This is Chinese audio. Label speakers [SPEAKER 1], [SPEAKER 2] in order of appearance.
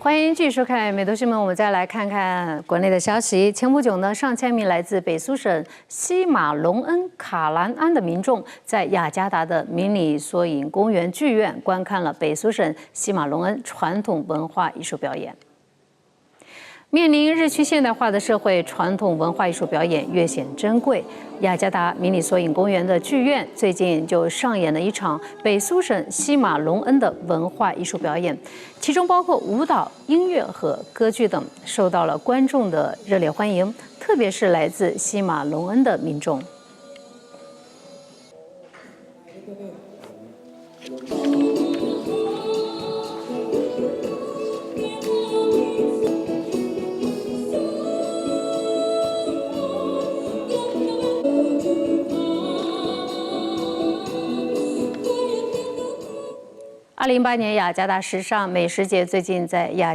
[SPEAKER 1] 欢迎继续收看《美图新闻》，我们再来看看国内的消息。前不久呢，上千名来自北苏省西马隆恩卡兰安的民众，在雅加达的迷你缩影公园剧院观看了北苏省西马隆恩传统文化艺术表演。面临日趋现代化的社会，传统文化艺术表演越显珍贵。雅加达迷你缩影公园的剧院最近就上演了一场北苏省西马隆恩的文化艺术表演，其中包括舞蹈、音乐和歌剧等，受到了观众的热烈欢迎，特别是来自西马隆恩的民众。2018年雅加达时尚美食节最近在雅